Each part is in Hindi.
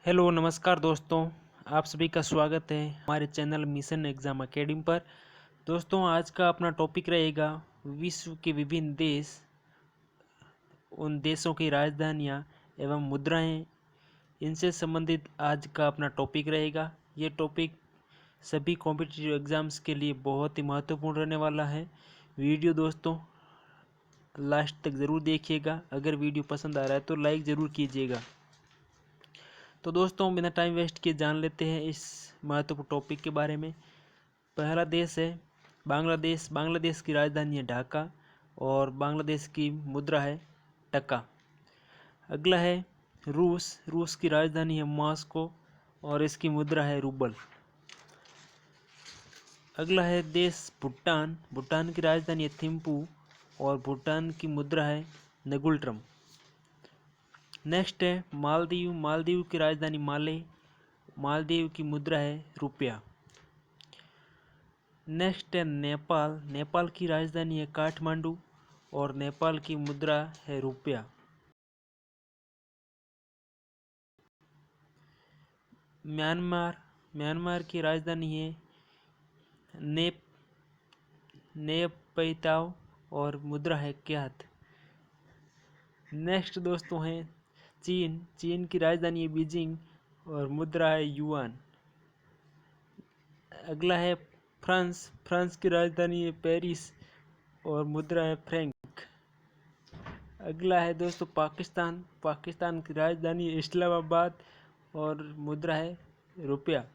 हेलो नमस्कार दोस्तों। आप सभी का स्वागत है हमारे चैनल मिशन एग्ज़ाम अकेडमी पर। दोस्तों आज का अपना टॉपिक रहेगा विश्व के विभिन्न देश, उन देशों की राजधानियाँ एवं मुद्राएं, इनसे संबंधित आज का अपना टॉपिक रहेगा। ये टॉपिक सभी कॉम्पिटिटिव एग्ज़ाम्स के लिए बहुत ही महत्वपूर्ण रहने वाला है। वीडियो दोस्तों लास्ट तक ज़रूर देखिएगा। अगर वीडियो पसंद आ रहा है तो लाइक ज़रूर कीजिएगा। तो दोस्तों बिना टाइम वेस्ट किए जान लेते हैं इस महत्वपूर्ण टॉपिक के बारे में। पहला देश है बांग्लादेश। बांग्लादेश की राजधानी है ढाका और बांग्लादेश की मुद्रा है टका। अगला है रूस। रूस की राजधानी है मॉस्को और इसकी मुद्रा है रूबल। अगला है देश भूटान। भूटान की राजधानी है थिम्पू और भूटान की मुद्रा है नगुल्ट्रम। नेक्स्ट है मालदीव। मालदीव की राजधानी माले। मालदीव की मुद्रा है रुपया। नेक्स्ट है नेपाल। नेपाल की राजधानी है काठमांडू और नेपाल की मुद्रा है रुपया। म्यांमार। म्यांमार की राजधानी है नेपैताव और मुद्रा है क्यात। नेक्स्ट दोस्तों है चीन। चीन की राजधानी है बीजिंग और मुद्रा है युआन। अगला है फ्रांस। फ्रांस की राजधानी है पेरिस और मुद्रा है फ्रैंक। अगला है दोस्तों पाकिस्तान। पाकिस्तान की राजधानी है इस्लामाबाद और मुद्रा है रुपया।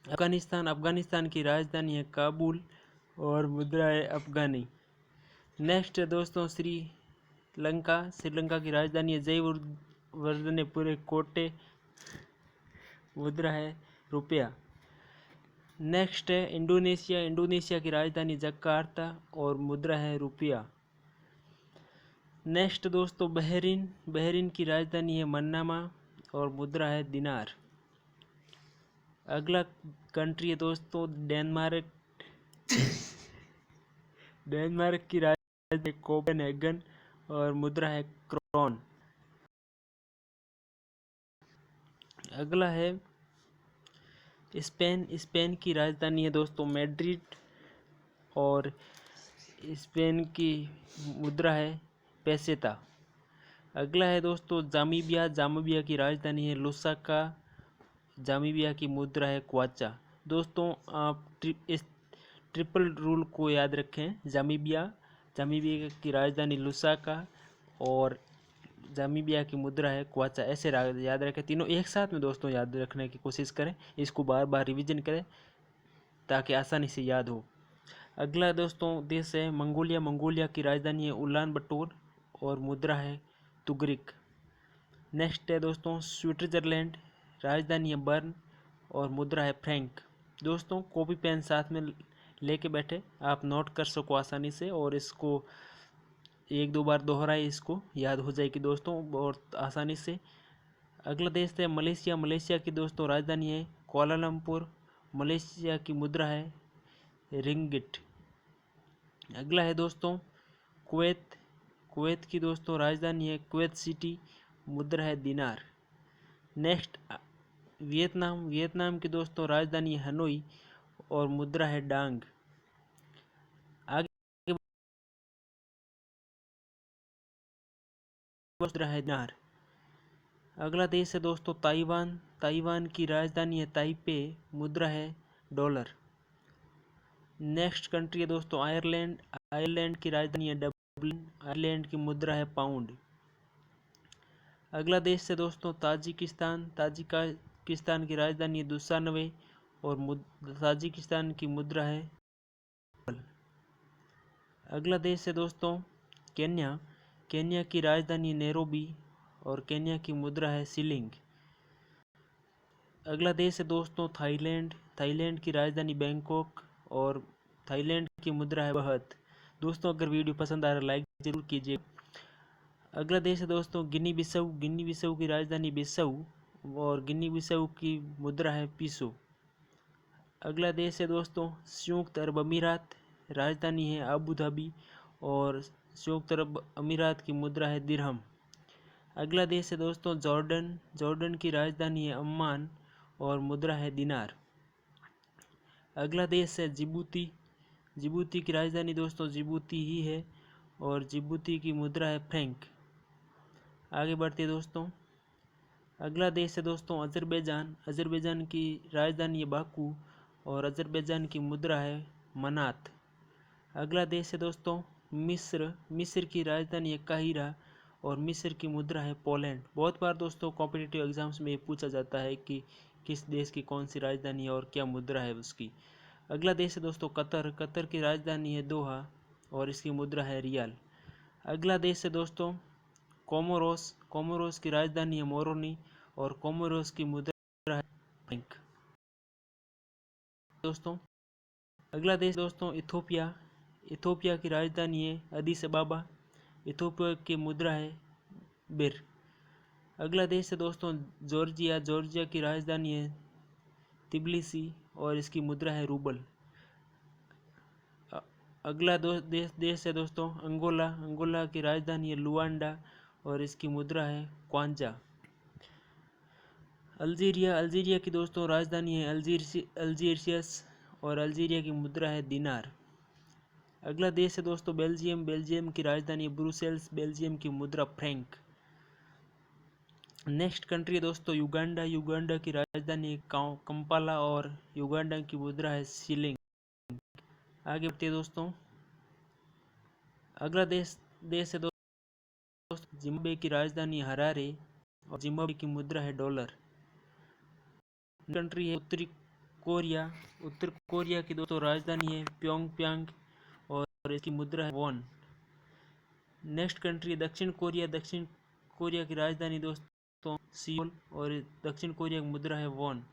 अफगानिस्तान। अफगानिस्तान की राजधानी है काबुल और मुद्रा है अफगानी। नेक्स्ट है दोस्तों श्रीलंका। श्रीलंका की राजधानी है जयवर्धनेपुरे कोटे, मुद्रा है रुपया। नेक्स्ट है इंडोनेशिया। इंडोनेशिया की राजधानी जकार्ता और मुद्रा है रुपया। नेक्स्ट दोस्तों बहरीन। बहरीन की राजधानी है मन्नामा और मुद्रा है दिनार। अगला कंट्री है दोस्तों डेनमार्क। डेनमार्क की राजधानी कोपेनहेगन और मुद्रा है क्रोन। अगला है स्पेन। स्पेन की राजधानी है दोस्तों मैड्रिड और स्पेन की मुद्रा है पेसेता। अगला है दोस्तों जामीबिया। जामीबिया की राजधानी है लुसाका। जामीबिया की मुद्रा है क्वाचा। दोस्तों आप इस ट्रिपल रूल को याद रखें। जामीबिया की राजधानी लुसाका और जामीबिया की मुद्रा है क्वाचा। ऐसे याद रखें, तीनों एक साथ में दोस्तों याद रखने की कोशिश करें। इसको बार बार रिवीजन करें ताकि आसानी से याद हो। अगला दोस्तों देश है मंगोलिया। मंगोलिया की राजधानी है उलान बटोर और मुद्रा है तुगरिक। नेक्स्ट है दोस्तों स्विट्जरलैंड। राजधानी है बर्न और मुद्रा है फ्रैंक। दोस्तों कॉपी पेन साथ में लेके बैठे, आप नोट कर सको आसानी से और इसको एक दो बार दोहराए, इसको याद हो जाएगी दोस्तों बहुत आसानी से। अगला देश है मलेशिया। मलेशिया की दोस्तों राजधानी है कोलालमपुर। मलेशिया की मुद्रा है रिंगिट। अगला है दोस्तों कुवैत। कुवैत की दोस्तों राजधानी है कुवैत सिटी, मुद्रा है दिनार। Next Vietnam. वियतनाम की दोस्तों राजधानी है हनोई और मुद्रा है डांग। आगे मुद्रा है दिनार। अगला देश है दोस्तों ताइवान। ताइवान की राजधानी है ताइपे, मुद्रा है डॉलर। नेक्स्ट कंट्री है दोस्तों आयरलैंड। आयरलैंड की राजधानी है डबलिन। आयरलैंड की मुद्रा है पाउंड। अगला देश है दोस्तों ताजिकिस्तान। ताजिकिस्तान की राजधानी है दुशानबे और ताजिकिस्तान की मुद्रा है। अगला देश है दोस्तों केन्या। केन्या की राजधानी नैरोबी और केन्या की मुद्रा है शिलिंग। अगला देश है दोस्तों थाईलैंड। थाईलैंड की राजधानी बैंकॉक और थाईलैंड की मुद्रा है बहत। दोस्तों अगर वीडियो पसंद आ रहा है लाइक जरूर कीजिए। अगला देश है दोस्तों गिनी बिसाऊ। गिनी बिसाऊ की राजधानी बिसाऊ और गिनी बिसाऊ की मुद्रा है पीसो। अगला देश है दोस्तों संयुक्त अरब अमीरात। राजधानी है अबू धाबी और संयुक्त अरब अमीरात की मुद्रा है दिरहम। अगला देश है दोस्तों जॉर्डन। जॉर्डन की राजधानी है अम्मान और मुद्रा है दिनार। अगला देश है जिबूती। जिबूती की राजधानी दोस्तों जिबूती ही है और जिबूती की मुद्रा है फ्रैंक। आगे बढ़ते हैं दोस्तों। अगला देश है दोस्तों अजरबैजान। अजरबैजान की राजधानी है बाकू और अजरबैजान की मुद्रा है मनात। अगला देश है दोस्तों मिस्र। मिस्र की राजधानी है काहिरा और मिस्र की मुद्रा है पोलैंड। बहुत बार दोस्तों कॉम्पिटिटिव एग्जाम्स में ये पूछा जाता है कि किस देश की कौन सी राजधानी है और क्या मुद्रा है उसकी। अगला देश है दोस्तों कतर। कतर की राजधानी है दोहा और इसकी मुद्रा है रियाल। अगला देश है दोस्तों कोमोरोस। कोमोरोस की राजधानी है मोरोनी और कोमोरोस की मुद्रा है फ्रैंक। दोस्तों अगला देश दोस्तों इथोपिया। इथोपिया की राजधानी है अदीस अबाबा। इथोपिया की मुद्रा है बिर। अगला देश है दोस्तों जॉर्जिया। जॉर्जिया की राजधानी है तिबिलिसी और इसकी मुद्रा है रूबल। अगला देश है दोस्तों अंगोला। अंगोला की राजधानी है लुआंडा और इसकी मुद्रा है क्वांजा। अल्जीरिया। अल्जीरिया की दोस्तों राजधानी है अल्जीरियस और अल्जीरिया की मुद्रा है दिनार। अगला देश है दोस्तों बेल्जियम। बेल्जियम की राजधानी ब्रुसेल्स। बेल्जियम की मुद्रा फ्रैंक। नेक्स्ट कंट्री है दोस्तों युगांडा। युगांडा की राजधानी है कंपाला और युगांडा की मुद्रा है शिलिंग। आगे बढ़ते हैं दोस्तों। अगला देश है दोस्तों जिम्बाब्वे की राजधानी हरारे और जिम्बाब्वे की मुद्रा है डॉलर। कंट्री है उत्तरी कोरिया। उत्तर कोरिया की दोस्तों राजधानी है प्योंगयांग और इसकी मुद्रा है वॉन। नेक्स्ट कंट्री है दक्षिण कोरिया। दक्षिण कोरिया की राजधानी दोस्तों सियोल और दक्षिण कोरिया की मुद्रा है वॉन।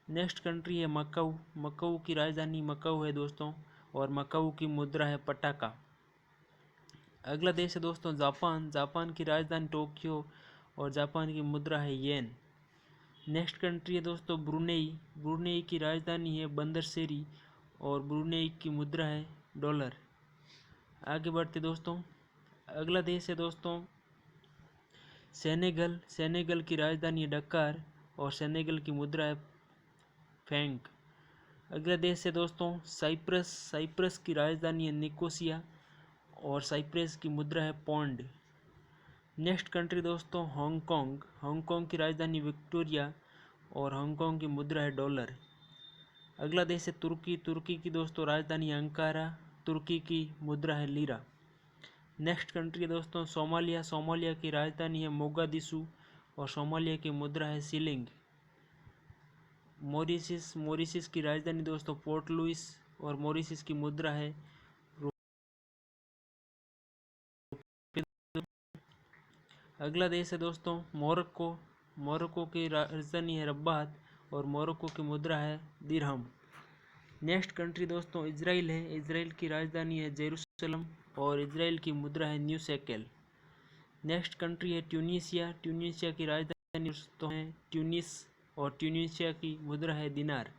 नेक्स्ट कंट्री है मकाऊ। मकाऊ की राजधानी मकाऊ है दोस्तों और मकाऊ की मुद्रा है पटाका। अगला देश है दोस्तों जापान। जापान की राजधानी टोक्यो और जापान की मुद्रा है येन। नेक्स्ट कंट्री है दोस्तों ब्रुनेई। ब्रुनेई की राजधानी है बंदरसेरी और ब्रुनेई की मुद्रा है डॉलर। आगे बढ़ते दोस्तों। अगला देश है दोस्तों सेनेगल। सेनेगल की राजधानी है डकार और सेनेगल की मुद्रा है फ्रैंक। अगला देश है दोस्तों साइप्रस। साइप्रस की राजधानी है निकोसिया और साइप्रस की मुद्रा है पौंड। नेक्स्ट कंट्री दोस्तों हांगकांग। हांगकांग की राजधानी विक्टोरिया और हांगकांग की मुद्रा है डॉलर। अगला देश है तुर्की। तुर्की की दोस्तों राजधानी अंकारा। तुर्की की मुद्रा है लीरा। नेक्स्ट कंट्री है दोस्तों सोमालिया। सोमालिया की राजधानी है मोगादिशु और सोमालिया की मुद्रा है शिलिंग। मॉरिशस। मॉरिशस की राजधानी दोस्तों पोर्ट लुइस और मॉरिशस की मुद्रा है रुपये। अगला देश है दोस्तों मोरक्को। मोरक्को की राजधानी है रब्बात और मोरक्को की मुद्रा है दिरहम। नेक्स्ट कंट्री दोस्तों इजराइल है। इजराइल की राजधानी है जेरूसलम और इजराइल की मुद्रा है न्यू शेकेल। नेक्स्ट कंट्री है ट्यूनीशिया। ट्यूनीशिया की राजधानी दोस्तों है ट्यूनिस और ट्यूनीशिया की मुद्रा है दिनार।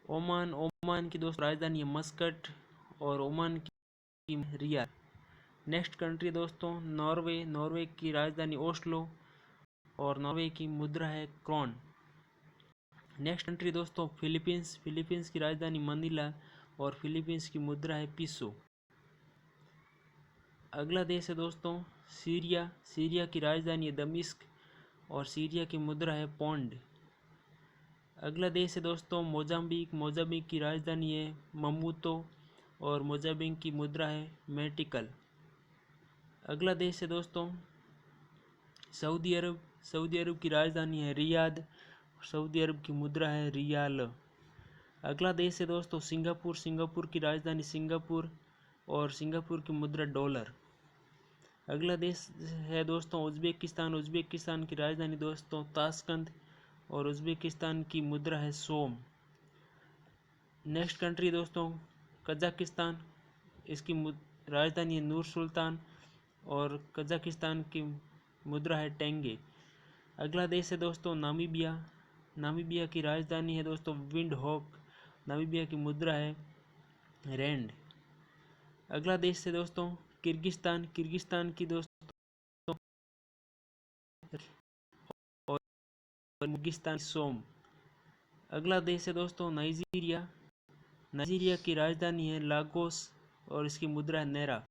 ओमान। ओमान की दोस्तों राजधानी है मस्कट और ओमान की रियाल। नेक्स्ट कंट्री दोस्तों नॉर्वे। नॉर्वे की राजधानी ओस्लो और नॉर्वे की मुद्रा है क्रोन। नेक्स्ट कंट्री दोस्तों फिलीपींस। फिलीपींस की राजधानी मनीला और फिलीपींस की मुद्रा है पीसो। अगला देश है दोस्तों सीरिया। सीरिया की राजधानी है दमिश्क और सीरिया की मुद्रा है पौंड। अगला देश है दोस्तों मोजाम्बिक। मोजाम्बिक की राजधानी है ममूतो और मोजाम्बिक की मुद्रा है मेटिकल। अगला देश है दोस्तों सऊदी अरब। सऊदी अरब की राजधानी है रियाद। सऊदी अरब की मुद्रा है रियाल। अगला देश है दोस्तों सिंगापुर। सिंगापुर की राजधानी सिंगापुर और सिंगापुर की मुद्रा डॉलर। अगला देश है दोस्तों उज़्बेकिस्तान। उज़्बेकिस्तान की राजधानी दोस्तों ताशकंद और उज़्बेकिस्तान की मुद्रा है सोम। नेक्स्ट कंट्री दोस्तों कजाकिस्तान। इसकी राजधानी है नूर सुल्तान और कजाकिस्तान की मुद्रा है टेंगे। अगला देश है दोस्तों नामीबिया। नामीबिया की राजधानी है दोस्तों विंड हॉक। नामीबिया की मुद्रा है रैंड। अगला देश है दोस्तों किर्गिस्तान। किर्गिस्तान की दोस्तों और किर्गिस्तान सोम। अगला देश है दोस्तों नाइजीरिया। नाइजीरिया की राजधानी है लागोस और इसकी मुद्रा है नेरा।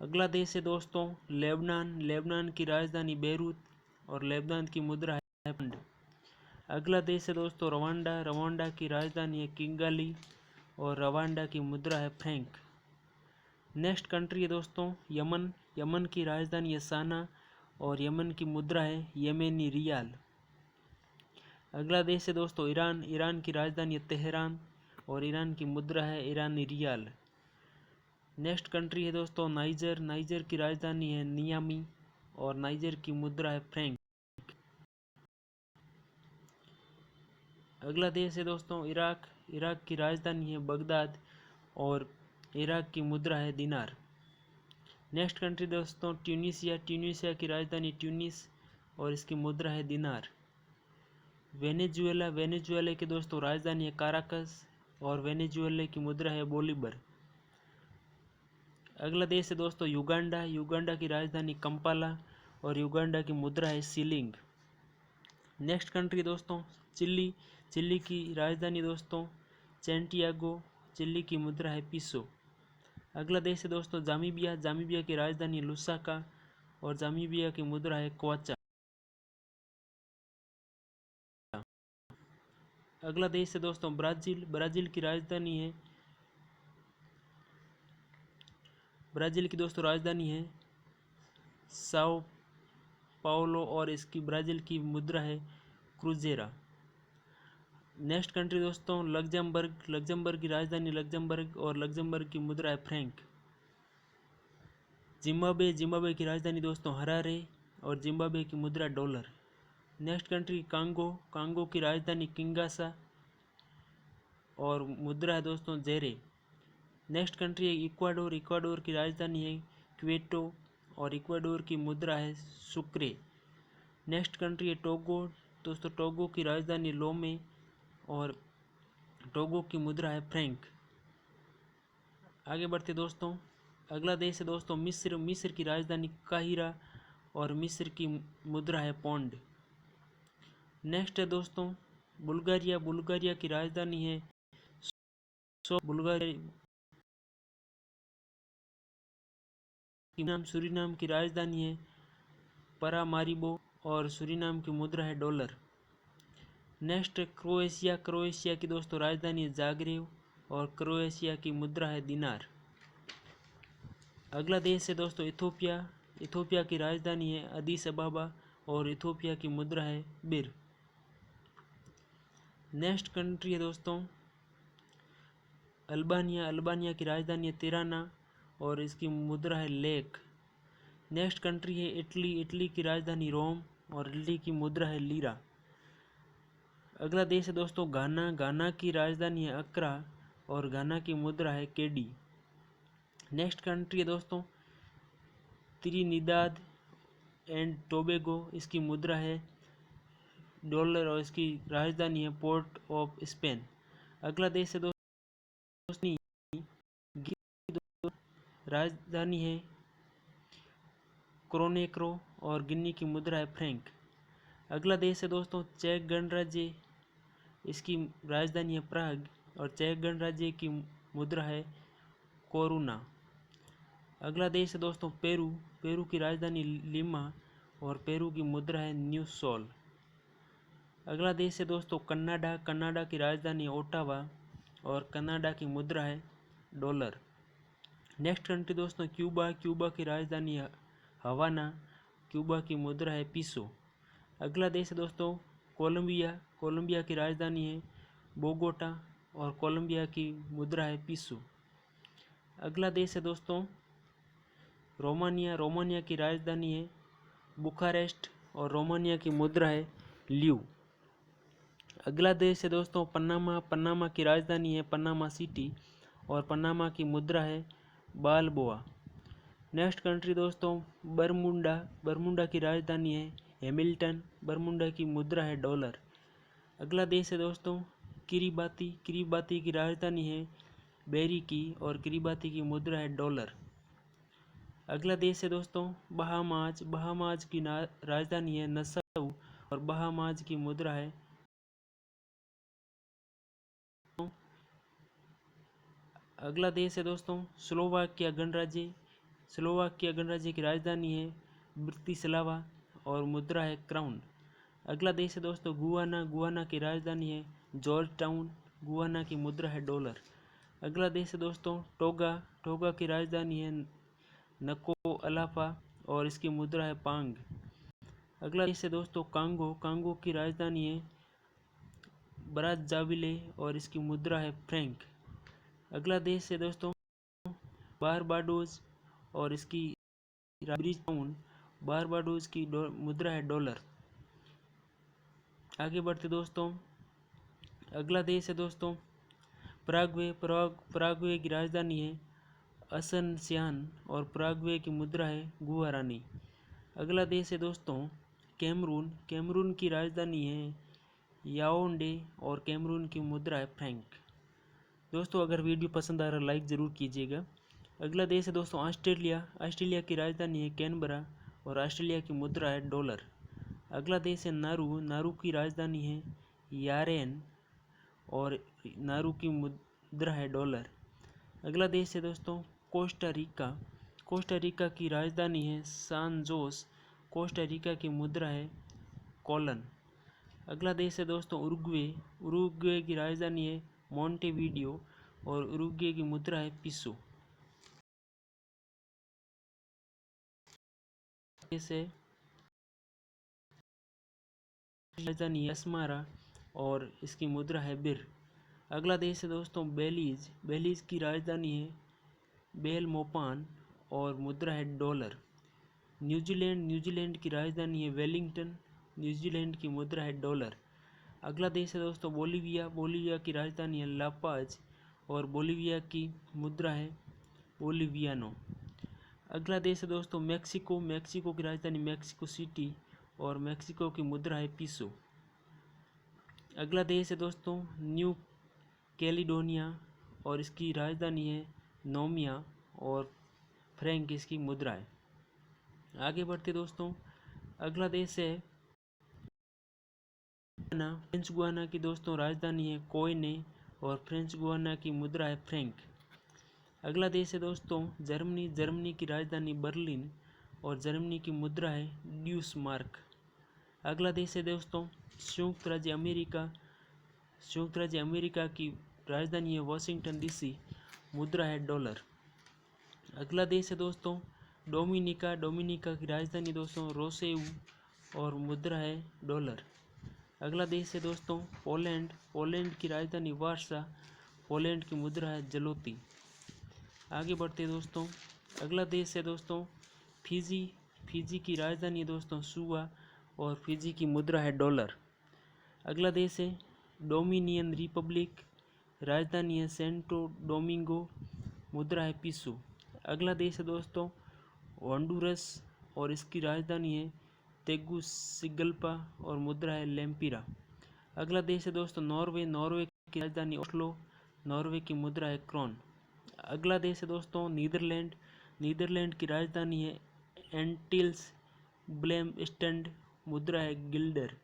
अगला देश है दोस्तों लेबनान। लेबनान की राजधानी बेरूत और लेबनान की मुद्रा है पंड। अगला देश है दोस्तों रवांडा। रवांडा की राजधानी है किंगाली और रवांडा की मुद्रा है फ्रैंक। नेक्स्ट कंट्री है दोस्तों यमन। यमन की राजधानी है साना और यमन की मुद्रा है येमेनी रियाल। अगला देश है दोस्तों ईरान। ईरान की राजधानी है तेहरान और ईरान की मुद्रा है ईरानी रियाल। नेक्स्ट कंट्री है दोस्तों नाइजर। नाइजर की राजधानी है नियामी और नाइजर की मुद्रा है फ्रैंक। अगला देश है दोस्तों इराक। इराक की राजधानी है बगदाद और इराक की मुद्रा है दिनार। नेक्स्ट कंट्री दोस्तों ट्यूनीसिया। ट्यूनीसिया की राजधानी ट्यूनिस और इसकी मुद्रा है दिनार। वेनेजुएला। वेनेजुएला की दोस्तों राजधानी है काराकस और वेनेजुएला की मुद्रा है बोलीबर। अगला देश है दोस्तों युगांडा। युगांडा की राजधानी कंपाला और युगांडा की मुद्रा है सीलिंग। नेक्स्ट कंट्री दोस्तों चिली। चिली की राजधानी दोस्तों सैंटियागो। चिली की मुद्रा है पीसो। अगला देश है दोस्तों जामीबिया। जामीबिया की राजधानी लुसाका और जामीबिया की मुद्रा है क्वाचा। अगला देश है दोस्तों ब्राज़ील। ब्राज़ील की राजधानी है ब्राज़ील की दोस्तों राजधानी है साओ पाउलो और इसकी ब्राज़ील की मुद्रा है क्रूजेरा। नेक्स्ट कंट्री दोस्तों लग्जमबर्ग। लग्जमबर्ग की राजधानी लग्जमबर्ग और लग्जमबर्ग की मुद्रा है फ्रैंक। जिम्बाब्वे। जिम्बाब्वे की राजधानी दोस्तों हरारे और जिम्बाब्वे की मुद्रा dollar. Next country Congo. Congo की राजधानी किंगासा और मुद्रा है दोस्तों जेरे। नेक्स्ट कंट्री है इक्वाडोर। इक्वाडोर की राजधानी है क्वेटो और इक्वाडोर की मुद्रा है सुक्रे। नेक्स्ट कंट्री है टोगो। दोस्तों टोगो की राजधानी लोमे और टोगो की मुद्रा है फ्रैंक। आगे बढ़ते दोस्तों अगला देश है दोस्तों मिस्र। मिस्र की राजधानी काहिरा और मिस्र की मुद्रा है पौंड। नेक्स्ट है दोस्तों बुल्गारिया। बुल्गारिया की राजधानी है बुल्गारिया। सूरीनाम की राजधानी है परामारिबो और सूरीनाम की मुद्रा है डॉलर। Next Croatia. क्रोएशिया की दोस्तों राजधानी है जाग्रेब और क्रोएशिया की मुद्रा है दिनार। अगला देश है दोस्तों इथोपिया। इथोपिया की राजधानी है अदीस अबाबा और इथोपिया की मुद्रा है बिर। नेक्स्ट कंट्री है दोस्तों अल्बानिया। अल्बानिया की राजधानी है तिराना और इसकी मुद्रा है लेक। नेक्स्ट कंट्री है इटली। इटली की राजधानी रोम और इटली की मुद्रा है लीरा। अगला देश है दोस्तों घाना। घाना की राजधानी है अक्रा और घाना की मुद्रा है केडी। नेक्स्ट कंट्री है दोस्तों त्रिनिदाद एंड टोबैगो। इसकी मुद्रा है डॉलर और इसकी राजधानी है पोर्ट ऑफ स्पेन। अगला देश है दोस्तों राजधानी है क्रोनेक्रो और गिनी की मुद्रा है फ्रैंक। अगला देश है दोस्तों चेक गणराज्य। इसकी राजधानी है प्राग और चेक गणराज्य की मुद्रा है कोरुना। अगला देश है दोस्तों पेरू। पेरू की राजधानी लिमा और पेरू की मुद्रा है न्यू सोल। अगला देश है दोस्तों कनाडा। कनाडा की राजधानी है ओटावा और कनाडा की मुद्रा है डॉलर। नेक्स्ट कंट्री दोस्तों क्यूबा। क्यूबा की राजधानी है हवाना। क्यूबा की मुद्रा है पीसो। अगला देश है दोस्तों कोलंबिया। कोलंबिया की राजधानी है बोगोटा और कोलंबिया की मुद्रा है पीसो। अगला देश है दोस्तों रोमानिया। रोमानिया की राजधानी है बुखारेस्ट और रोमानिया की मुद्रा है ल्यू। अगला देश है दोस्तों पनामा। पनामा की राजधानी है पनामा सिटी और पनामा की मुद्रा है बालबोआ। नेक्स्ट कंट्री दोस्तों बरमुंडा। बरमुंडा की राजधानी है हैमिल्टन। बरमुंडा की मुद्रा है डॉलर। अगला देश है दोस्तों किरीबाती। किरीबाती की राजधानी है बेरी की और किरिबाती की मुद्रा है डॉलर। अगला देश है दोस्तों बहामाज। बहामाज की राजधानी है नसाउ और बहामाज की मुद्रा है। अगला देश है दोस्तों स्लोवाकिया गणराज्य। स्लोवाकिया गणराज्य की राजधानी है ब्रितिस्लावा और मुद्रा है क्राउन। अगला देश है दोस्तों गुआना। गुआना की राजधानी है जॉर्ज टाउन। गुआना की मुद्रा है डॉलर। अगला देश है दोस्तों टोगा। टोगा की राजधानी है नको अलाफा और इसकी मुद्रा है पांग। अगला देश है दोस्तों कांगो। कांगो की राजधानी है ब्राज़ाविले और इसकी मुद्रा है फ्रैंक। अगला देश है दोस्तों बारबाडोस और इसकी ब्रिज टाउन। बारबाडोस की मुद्रा है डॉलर। आगे बढ़ते दोस्तों अगला देश है दोस्तों पराग्वे। पराग्वे की राजधानी है असनसियान और पराग्वे की मुद्रा है गुआरानी। अगला देश है दोस्तों कैमरून। कैमरून की राजधानी है याओंडे और कैमरून की मुद्रा है फ्रैंक। दोस्तों अगर वीडियो पसंद आ रहा है लाइक ज़रूर कीजिएगा। अगला देश है दोस्तों ऑस्ट्रेलिया। ऑस्ट्रेलिया की राजधानी है कैनबरा और ऑस्ट्रेलिया की मुद्रा है डॉलर। अगला देश है नारू। नारू की राजधानी है यारेन और नारू की मुद्रा है डॉलर। अगला देश है दोस्तों कोस्टा रिका। कोस्टा रिका की राजधानी है सान जोस। कोस्टा रिका की मुद्रा है कोलन। अगला देश है दोस्तों उरुग्वे। उरुग्वे की राजधानी है मोंटेवीडियो और उरुग्वे की मुद्रा है पिसो। देश है राजधानी है अस्मारा और इसकी मुद्रा है बिर। अगला देश है दोस्तों बेलीज। बेलीज की राजधानी है बेलमोपान और मुद्रा है डॉलर। न्यूजीलैंड। न्यूजीलैंड की राजधानी है वेलिंगटन। न्यूजीलैंड की मुद्रा है डॉलर। अगला देश है दोस्तों बोलीविया। बोलीविया की राजधानी है लापाज और बोलीविया की मुद्रा है बोलीवियानो। अगला देश है दोस्तों मैक्सिको। मैक्सिको की राजधानी मैक्सिको सिटी और मैक्सिको की मुद्रा है पीसो। अगला देश है दोस्तों न्यू कैलिडोनिया और इसकी राजधानी है नोमिया और फ्रैंक इसकी मुद्रा है। आगे बढ़ते दोस्तों अगला देश है फ्रेंच गुआना की दोस्तों राजधानी है कोयने और फ्रेंच गुआना की मुद्रा है फ्रैंक। अगला देश है दोस्तों जर्मनी। जर्मनी की राजधानी बर्लिन और जर्मनी की मुद्रा है ड्यूसमार्क। अगला देश है दोस्तों संयुक्त राज्य अमेरिका। संयुक्त राज्य अमेरिका की राजधानी है वाशिंगटन डीसी। मुद्रा है डॉलर। अगला देश है दोस्तों डोमिनिका। डोमिनिका की राजधानी दोस्तों रोसेउ और मुद्रा है डॉलर। अगला देश है दोस्तों पोलैंड। पोलैंड की राजधानी वार्सा। पोलैंड की मुद्रा है जलोती। आगे बढ़ते दोस्तों अगला देश है दोस्तों फिजी। फिजी की राजधानी है दोस्तों सुआ और फिजी की मुद्रा है डॉलर। अगला देश है डोमिनियन रिपब्लिक। राजधानी है सेंटो डोमिंगो। मुद्रा है पिसो। अगला देश है दोस्तों होंडुरस और इसकी राजधानी है तेगुसिगल्पा और मुद्रा है लेम्पिरा। अगला देश है दोस्तों नॉर्वे। नॉर्वे की राजधानी ओस्लो। नॉर्वे की मुद्रा है क्रोन। अगला देश है दोस्तों नीदरलैंड। नीदरलैंड की राजधानी है एंटिल्स ब्लेमस्टैंड। मुद्रा है गिल्डर।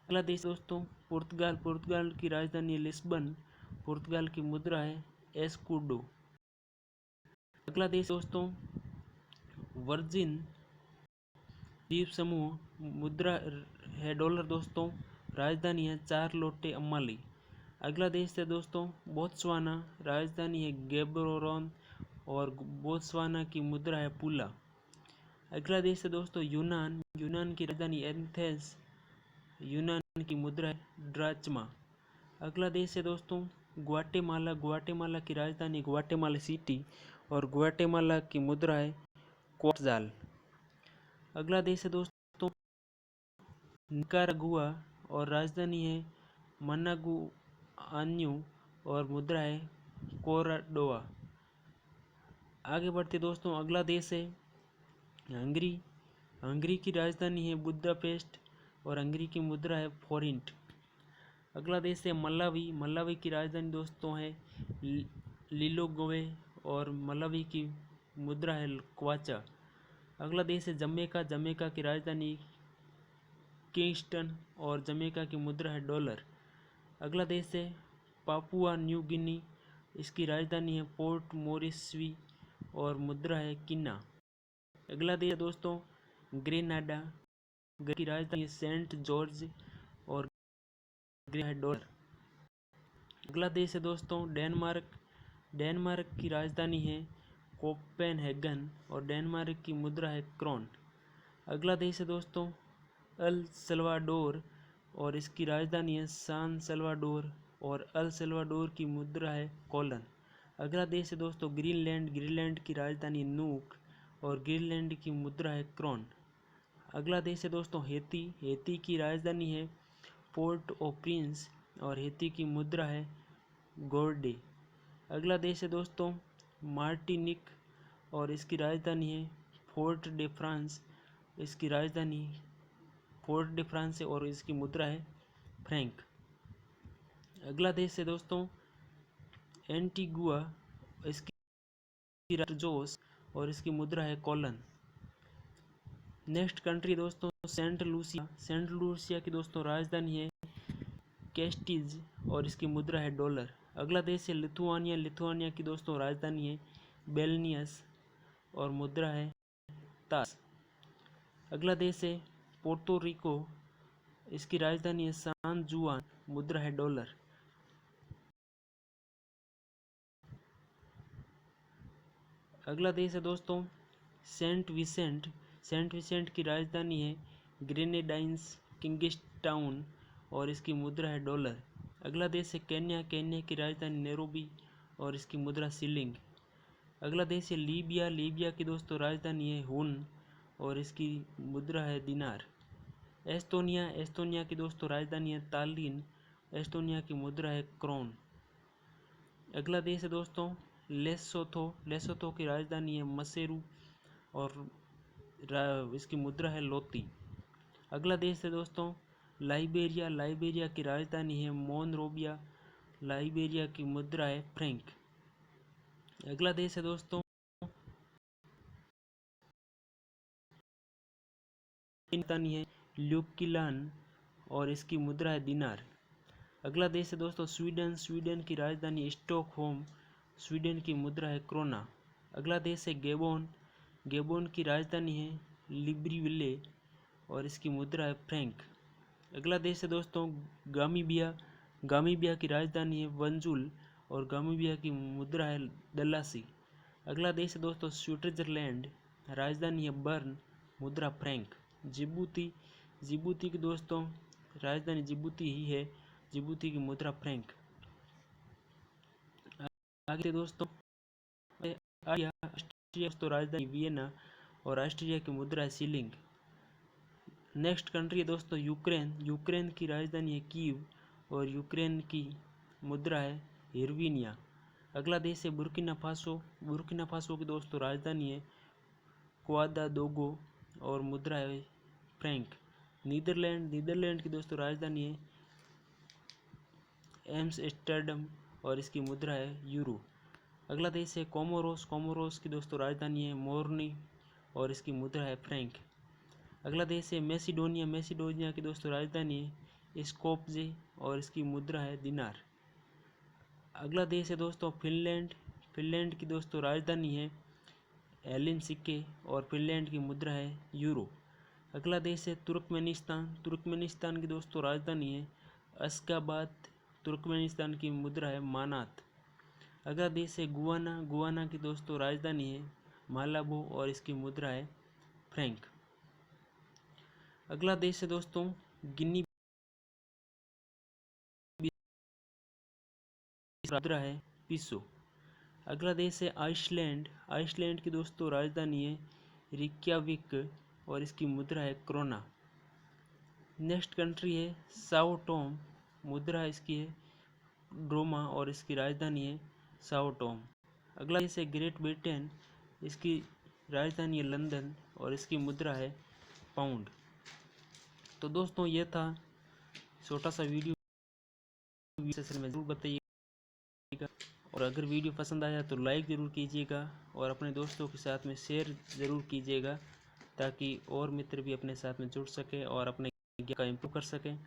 अगला देश दोस्तों पुर्तगाल। पुर्तगाल की राजधानी है लिस्बन। पुर्तगाल की मुद्रा है एस्कुडो। अगला देश दोस्तों वर्जिन द्वीप समूह। मुद्रा है डॉलर दोस्तों। राजधानी है चारलोटे अम्माली। अगला देश है दोस्तों बोत्सवाना। राजधानी है गैबरोन और बोत्सवाना की मुद्रा है पुला। अगला देश है दोस्तों यूनान। यूनान की राजधानी एथेंस। यूनान की मुद्रा है ड्राचमा। अगला देश है दोस्तों ग्वाटेमाला। ग्वाटेमाला की राजधानी ग्वाटेमाला सिटी और ग्वाटेमाला की मुद्रा है क्वोट्जाल। अगला देश है दोस्तों निकारागुआ और राजधानी है मनागुआन्यू और मुद्रा है कोराडोआ। आगे बढ़ते दोस्तों अगला देश है हंगरी। हंगरी की राजधानी है बुदापेस्ट और हंगरी की मुद्रा है फोरिंट। अगला देश है मलावी। मलावी की राजधानी दोस्तों है लिलोंग्वे और मलावी की मुद्रा है क्वाचा। अगला देश है जमैका। जमैका की राजधानी किंगस्टन और जमैका की मुद्रा है डॉलर। अगला देश है पापुआ न्यू गिनी। इसकी राजधानी है पोर्ट मोरिस्बी और मुद्रा है किना। अगला देश है दोस्तों ग्रेनाडा। की राजधानी है सेंट जॉर्ज और है डॉलर। अगला देश है दोस्तों डेनमार्क। डेनमार्क की राजधानी है कोपेनहेगन और डेनमार्क की मुद्रा है क्रोन। अगला देश है दोस्तों अल सल्वाडोर और इसकी राजधानी है सान सल्वाडोर और अल सल्वाडोर की मुद्रा है कोलन। अगला देश है दोस्तों ग्रीनलैंड। ग्रीनलैंड की राजधानी नूक और ग्रीनलैंड की मुद्रा है क्रोन। अगला देश है दोस्तों हेती। हेती की राजधानी है पोर्ट ओ प्रिंस और हेती की मुद्रा है गोर्डे। अगला देश है दोस्तों मार्टिनिक और इसकी राजधानी है फोर्ट डे फ्रांस। इसकी राजधानी फोर्ट डे फ्रांस है और इसकी मुद्रा है फ्रैंक। अगला देश है दोस्तों एंटीगुआ। इसकी जोस और इसकी मुद्रा है कोलन। नेक्स्ट कंट्री दोस्तों सेंट लूसिया। सेंट लूसिया की दोस्तों राजधानी है कैस्टिज और इसकी मुद्रा है डॉलर। अगला देश है लिथुआनिया। लिथुआनिया की दोस्तों राजधानी है बेलनियस और मुद्रा है तास। अगला देश है पोर्तो रिको। इसकी राजधानी है सान जुआन, मुद्रा है डॉलर। अगला देश है दोस्तों सेंट विसेंट। सेंट विसेंट की राजधानी है ग्रेनेडाइंस किंग्स्टाउन और इसकी मुद्रा है डॉलर। अगला देश है केन्या। केन्या की राजधानी नैरोबी और इसकी मुद्रा शिलिंग। अगला देश है लीबिया। लीबिया की दोस्तों राजधानी है हुन और इसकी मुद्रा है दिनार। एस्तोनिया। एस्तोनिया की दोस्तों राजधानी है तालिन। एस्तोनिया की मुद्रा है क्रोन। अगला देश है दोस्तों लेसोथो। लेसोथो की राजधानी है मसेरू और इसकी मुद्रा है लोती। अगला देश है दोस्तों लाइबेरिया। लाइबेरिया की राजधानी है मोनरोबिया। लाइबेरिया की मुद्रा है फ्रैंक। अगला देश है दोस्तों राजधानी है ल्यूकिलान और इसकी मुद्रा है दिनार। अगला देश है दोस्तों स्वीडन। स्वीडन की राजधानी स्टॉकहोम। स्वीडन की मुद्रा है क्रोना। अगला देश है गेबोन। गेबोन की राजधानी है लिब्रिविले और इसकी मुद्रा है फ्रैंक। अगला देश है दोस्तों गामीबिया। गामीबिया की राजधानी है वंजुल और गामीबिया की मुद्रा है दलासी। अगला देश है दोस्तों स्विट्जरलैंड। राजधानी है बर्न, मुद्रा फ्रैंक। जिबूती। जिबूती की दोस्तों राजधानी जिबूती ही है। जिबूती की मुद्रा फ्रैंक। आगे दोस्तों ऑस्ट्रिया तो राजधानी वियना और ऑस्ट्रिया की मुद्रा है शिलिंग। नेक्स्ट कंट्री है दोस्तों यूक्रेन। यूक्रेन की राजधानी है कीव और यूक्रेन की मुद्रा है हिरविनिया। अगला देश है बुर्किना फासो। बुर्किना फासो की दोस्तों राजधानी है क्वादादोगो और मुद्रा है फ्रैंक। नीदरलैंड। नीदरलैंड की दोस्तों राजधानी है एम्स्टर्डम और इसकी मुद्रा है यूरो। अगला देश है कोमोरोस। कोमोरोस की दोस्तों राजधानी है मोरनी और इसकी मुद्रा है फ्रैंक। अगला देश है मैसिडोनिया। मैसिडोनिया की दोस्तों राजधानी है स्कोप्जे और इसकी मुद्रा है दिनार। अगला देश है दोस्तों फिनलैंड। फिनलैंड की दोस्तों राजधानी है हेलेंसिकी और फिनलैंड की मुद्रा है यूरो। अगला देश है तुर्कमेनिस्तान। तुर्कमेनिस्तान की दोस्तों राजधानी है अशगाबाद। तुर्कमेनिस्तान की मुद्रा है मानात। अगला देश है गुआना। गुआना की दोस्तों राजधानी है मालाबो और इसकी मुद्रा है फ्रैंक। अगला देश है दोस्तों गिनी। मुद्रा है पिसो। अगला देश है आइसलैंड। आइसलैंड की दोस्तों राजधानी है रिक्याविक और इसकी मुद्रा है क्रोना। नेक्स्ट कंट्री है साओ टोम। मुद्रा इसकी है ड्रोमा और इसकी राजधानी है साओ टोम। अगला देश है ग्रेट ब्रिटेन। इसकी राजधानी है लंदन और इसकी मुद्रा है पाउंड। तो दोस्तों ये था छोटा सा वीडियो। सेशन में जरूर बताइएगा और अगर वीडियो पसंद आया तो लाइक ज़रूर कीजिएगा और अपने दोस्तों के साथ में शेयर ज़रूर कीजिएगा, ताकि और मित्र भी अपने साथ में जुड़ सकें और अपने ज्ञान का इम्प्रूव कर सकें।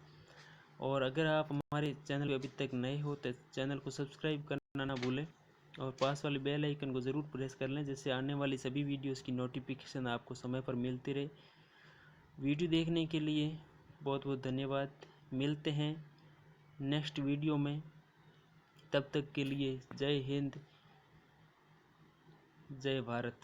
और अगर आप हमारे चैनल पे अभी तक नए हो तो चैनल को सब्सक्राइब करना ना भूलें और पास वाले बेल आइकन को ज़रूर प्रेस कर लें, जिससे आने वाली सभी वीडियोस की नोटिफिकेशन आपको समय पर मिलती रहे। वीडियो देखने के लिए बहुत बहुत धन्यवाद। मिलते हैं नेक्स्ट वीडियो में, तब तक के लिए जय हिंद, जय भारत।